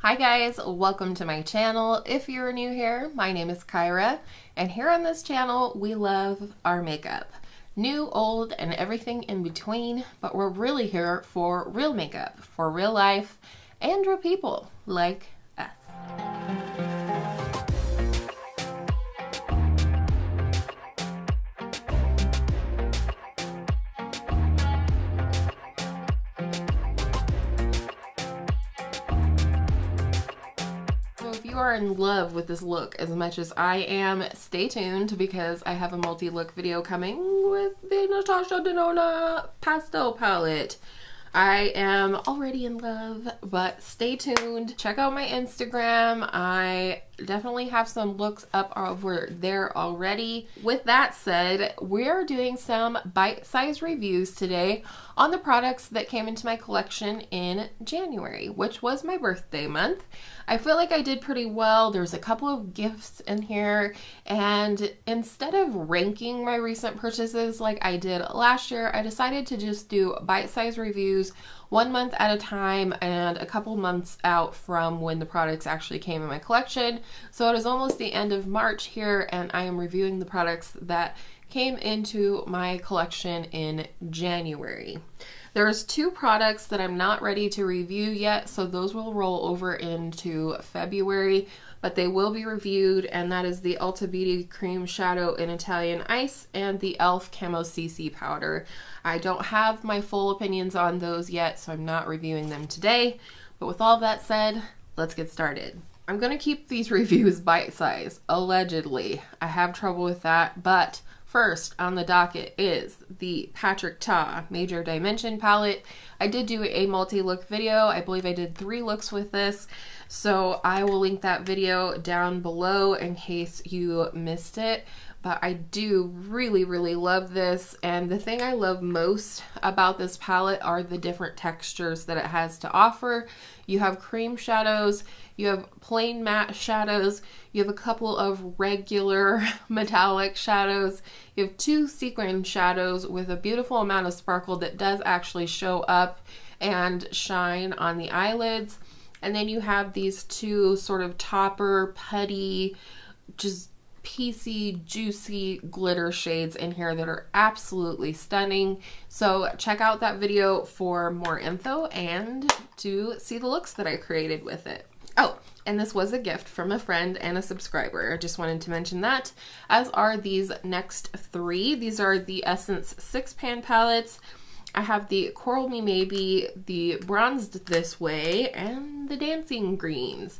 Hi guys, welcome to my channel. If you're new here, my name is Kyra, and here on this channel we love our makeup. New, old, and everything in between, but we're really here for real makeup, for real life, and real people like us. If you are in love with this look as much as I am, stay tuned because I have a multi-look video coming with the Natasha Denona pastel palette. I am already in love, but stay tuned. Check out my Instagram. I definitely have some looks up over there already. With that said, we're doing some bite-sized reviews today on the products that came into my collection in January, which was my birthday month. I feel like I did pretty well. There's a couple of gifts in here, and instead of ranking my recent purchases like I did last year, I decided to just do bite-sized reviews 1 month at a time and a couple months out from when the products actually came in my collection. So it is almost the end of March here, and I am reviewing the products that came into my collection in January. There's 2 products that I'm not ready to review yet, so those will roll over into February, but they will be reviewed, and that is the Ulta Beauty Cream Shadow in Italian Ice and the e.l.f. Camo CC Powder. I don't have my full opinions on those yet, so I'm not reviewing them today, but with all that said, let's get started. I'm gonna keep these reviews bite-sized, allegedly. I have trouble with that, but first on the docket is the Patrick Ta Major Dimension palette. I did do a multi-look video. I believe I did 3 looks with this, so I will link that video down below in case you missed it. But I do really love this, and the thing I love most about this palette are the different textures that it has to offer. You have cream shadows, you have plain matte shadows, you have a couple of regular metallic shadows, you have 2 sequin shadows with a beautiful amount of sparkle that does actually show up and shine on the eyelids, and then you have these 2 sort of topper, putty, just piecey, juicy glitter shades in here that are absolutely stunning. So check out that video for more info and to see the looks that I created with it. Oh, and this was a gift from a friend and a subscriber. I just wanted to mention that, as are these next 3. These are the Essence 6-pan palettes. I have the Coral Me Maybe, the Bronzed This Way, and the Dancing Greens.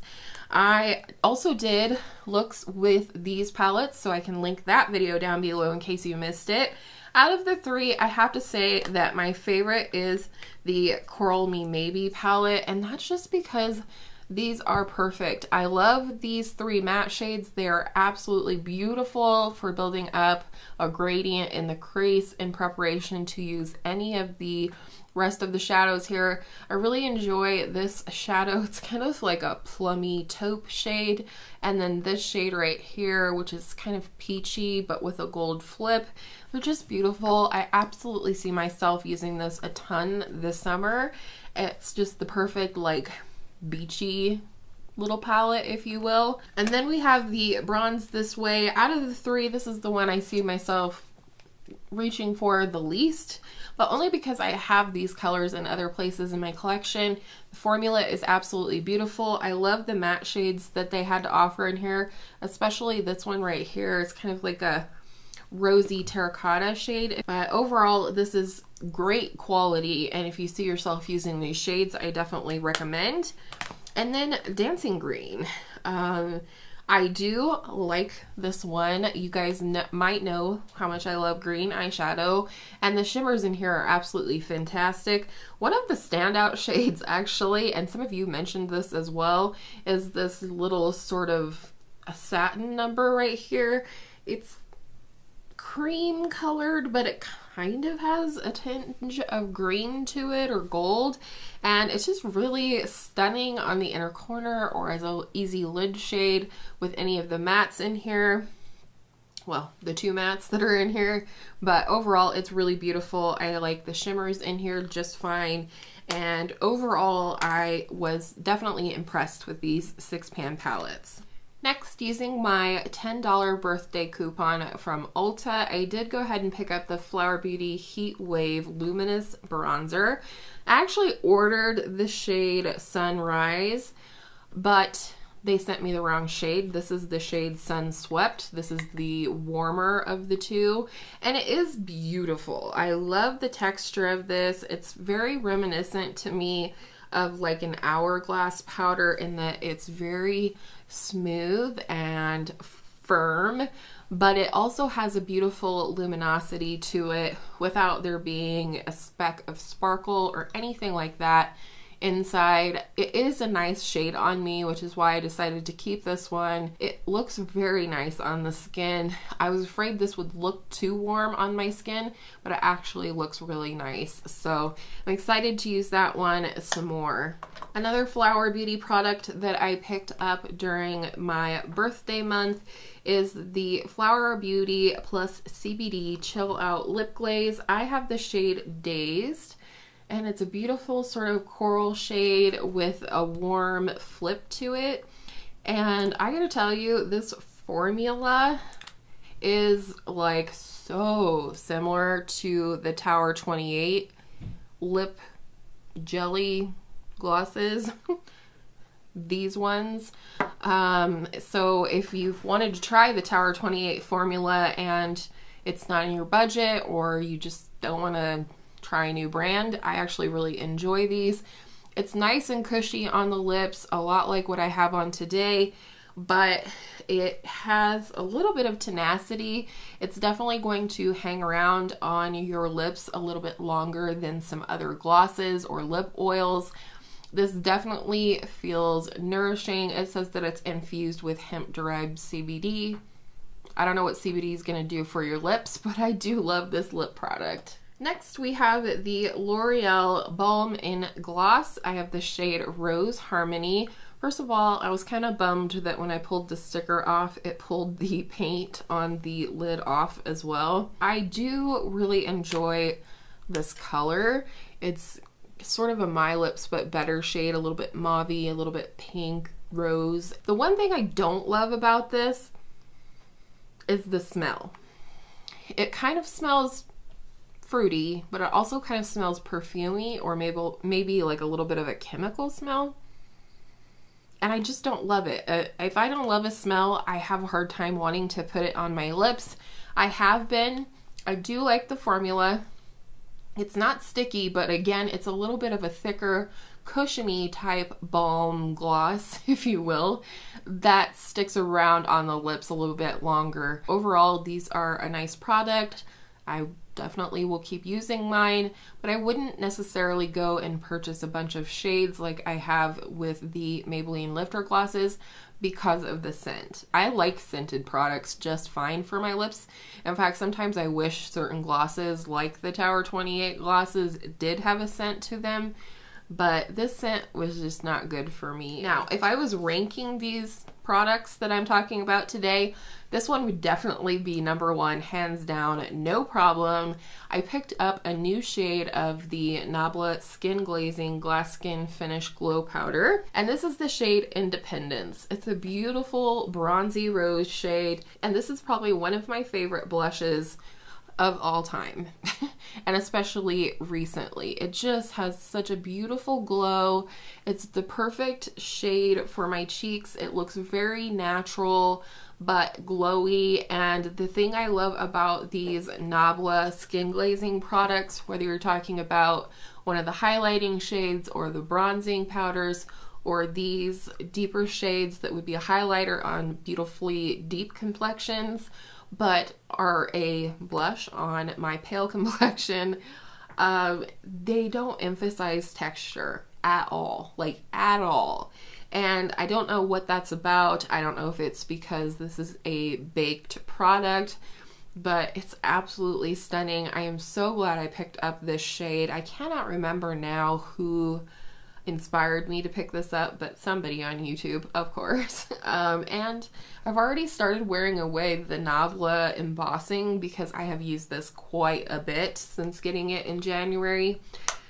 I also did looks with these palettes, so I can link that video down below in case you missed it. Out of the 3, I have to say that my favorite is the Coral Me Maybe palette, and that's just because these are perfect. I love these 3 matte shades. They are absolutely beautiful for building up a gradient in the crease in preparation to use any of the rest of the shadows here. I really enjoy this shadow. It's kind of like a plummy taupe shade, and then this shade right here, which is kind of peachy but with a gold flip. They're just beautiful. I absolutely see myself using this a ton this summer. It's just the perfect like beachy little palette, if you will. And then we have the Bronze This Way. Out of the 3, this is the one I see myself reaching for the least, but only because I have these colors in other places in my collection. The formula is absolutely beautiful. I love the matte shades that they had to offer in here, especially this one right here. It's kind of like a rosy terracotta shade, but overall this is great quality, and if you see yourself using these shades, I definitely recommend. And then Dancing Green. I do like this one. You guys might know how much I love green eyeshadow, and the shimmers in here are absolutely fantastic. One of the standout shades actually, and some of you mentioned this as well, is this little sort of a satin number right here. It's cream colored, but it kind of has a tinge of green to it, or gold, and it's just really stunning on the inner corner or as an easy lid shade with any of the mattes in here. well, the two mattes that are in here, but overall it's really beautiful. I like the shimmers in here just fine, and overall I was definitely impressed with these 6-pan palettes. Next, using my $10 birthday coupon from Ulta, I did go ahead and pick up the Flower Beauty Heatwave Luminous Bronzer. I actually ordered the shade Sunrise, but they sent me the wrong shade. This is the shade Sunswept. This is the warmer of the two, and it is beautiful. I love the texture of this. It's very reminiscent to me of like an Hourglass powder in that it's very smooth and firm, but it also has a beautiful luminosity to it without there being a speck of sparkle or anything like that inside. It is a nice shade on me, which is why I decided to keep this one. It looks very nice on the skin. I was afraid this would look too warm on my skin, but it actually looks really nice. So I'm excited to use that one some more. Another Flower Beauty product that I picked up during my birthday month is the Flower Beauty plus CBD Chill Out Lip Glaze. I have the shade Dazed, and it's a beautiful sort of coral shade with a warm flip to it. And I gotta tell you, this formula is like so similar to the Tower 28 lip jelly glosses. These ones. So if you've wanted to try the Tower 28 formula and it's not in your budget, or you just don't want to try a new brand, I actually really enjoy these. It's nice and cushy on the lips, a lot like what I have on today, but it has a little bit of tenacity. It's definitely going to hang around on your lips a little bit longer than some other glosses or lip oils. This definitely feels nourishing. It says that it's infused with hemp-derived CBD. I don't know what CBD is going to do for your lips, but I do love this lip product. Next, we have the L'Oreal Balm in Gloss. I have the shade Rose Harmony. First of all, I was kind of bummed that when I pulled the sticker off, it pulled the paint on the lid off as well. I do really enjoy this color. It's sort of a My Lips but better shade, a little bit mauvey, a little bit pink, rose. The one thing I don't love about this is the smell. It kind of smells fruity, but it also kind of smells perfumey, or maybe like a little bit of a chemical smell. And I just don't love it. If I don't love a smell, I have a hard time wanting to put it on my lips. I do like the formula. It's not sticky, but again, it's a little bit of a thicker, cushiony type balm gloss, if you will, that sticks around on the lips a little bit longer. Overall, these are a nice product. I definitely will keep using mine, but I wouldn't necessarily go and purchase a bunch of shades like I have with the Maybelline Lifter glosses because of the scent. I like scented products just fine for my lips. In fact, sometimes I wish certain glosses like the Tower 28 glosses did have a scent to them, but this scent was just not good for me. Now, if I was ranking these products that I'm talking about today, this one would definitely be number one, hands down, no problem. I picked up a new shade of the Nabla Skin Glazing Glass Skin Finish Glow Powder, and this is the shade Independence. It's a beautiful bronzy rose shade, and this is probably one of my favorite blushes of all time, and especially recently. It just has such a beautiful glow. It's the perfect shade for my cheeks. It looks very natural but glowy, and the thing I love about these Nabla skin glazing products, whether you're talking about one of the highlighting shades or the bronzing powders or these deeper shades that would be a highlighter on beautifully deep complexions but are a blush on my pale complexion, they don't emphasize texture at all, like at all. And I don't know what that's about. I don't know if it's because this is a baked product, but it's absolutely stunning. I am so glad I picked up this shade. I cannot remember now who inspired me to pick this up, but somebody on YouTube, of course. And I've already started wearing away the Nabla embossing because I have used this quite a bit since getting it in January.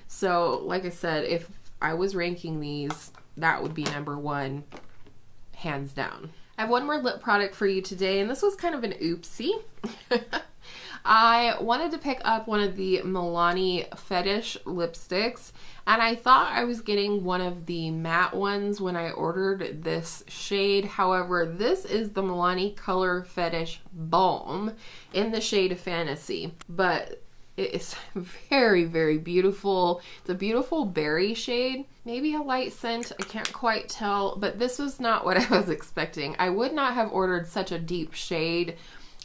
So like I said, if I was ranking these, that would be number one, hands down. I have one more lip product for you today, and this was kind of an oopsie. I wanted to pick up one of the Milani Fetish lipsticks, and I thought I was getting one of the matte ones when I ordered this shade. However, this is the Milani Color Fetish Balm in the shade Fantasy, but it is very, very beautiful. It's a beautiful berry shade, maybe a light scent, I can't quite tell, but this was not what I was expecting. I would not have ordered such a deep shade,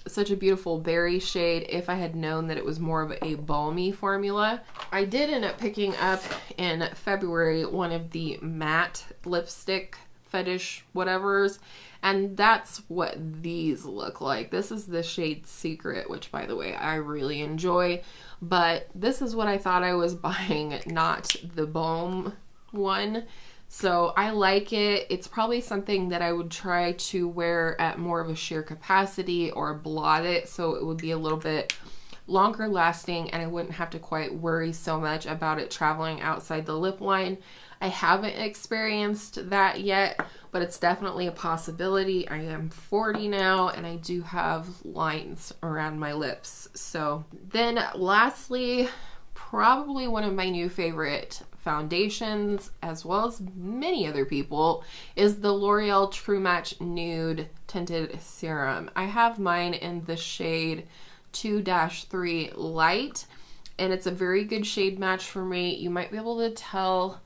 such a beautiful berry shade, if I had known that it was more of a balmy formula. I did end up picking up in February one of the matte lipstick Fetish whatevers, and that's what these look like. This is the shade Secret, which by the way I really enjoy, but this is what I thought I was buying, not the Balm one. So I like it. It's probably something that I would try to wear at more of a sheer capacity or blot it, so it would be a little bit longer lasting and I wouldn't have to quite worry so much about it traveling outside the lip line. I haven't experienced that yet, but it's definitely a possibility. I am 40 now and I do have lines around my lips. So then lastly, probably one of my new favorite foundations, as well as many other people, is the L'Oreal True Match Nude Tinted Serum. I have mine in the shade 2-3 Light, and it's a very good shade match for me. You might be able to tell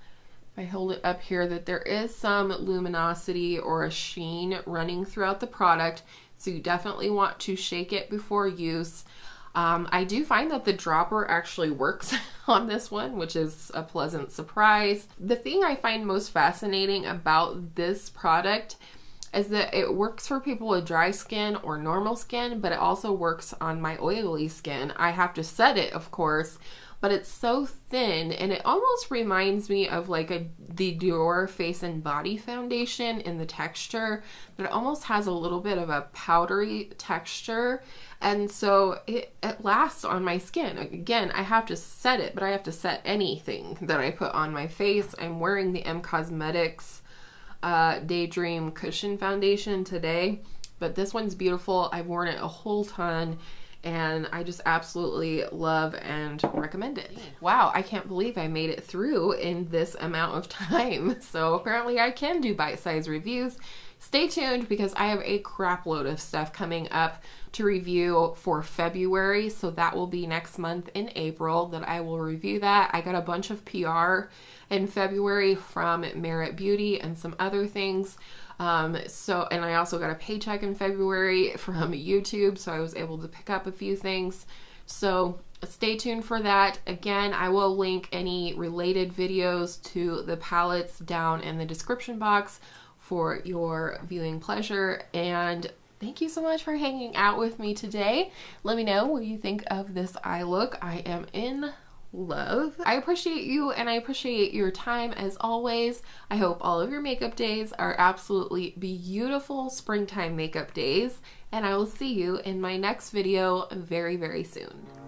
if I hold it up here that there is some luminosity or a sheen running throughout the product, so you definitely want to shake it before use. I do find that the dropper actually works on this one, which is a pleasant surprise. The thing I find most fascinating about this product is that it works for people with dry skin or normal skin, but it also works on my oily skin. I have to set it, of course, but it's so thin and it almost reminds me of like the Dior Face and Body foundation in the texture, but it almost has a little bit of a powdery texture, and so it lasts on my skin. Again, I have to set it, but I have to set anything that I put on my face. I'm wearing the Cosmetics Daydream Cushion Foundation today, but this one's beautiful. I've worn it a whole ton and I just absolutely love and recommend it. Wow, I can't believe I made it through in this amount of time. So apparently I can do bite-sized reviews. Stay tuned because I have a crap load of stuff coming up to review for February. So that will be next month in April that I will review that. I got a bunch of PR in February from Merit Beauty and some other things. And I also got a paycheck in February from YouTube, so I was able to pick up a few things. So stay tuned for that. Again, I will link any related videos to the palettes down in the description box for your viewing pleasure. And thank you so much for hanging out with me today. Let me know what you think of this eye look. I am in love. I appreciate you and I appreciate your time as always. I hope all of your makeup days are absolutely beautiful springtime makeup days, and I will see you in my next video very, very soon.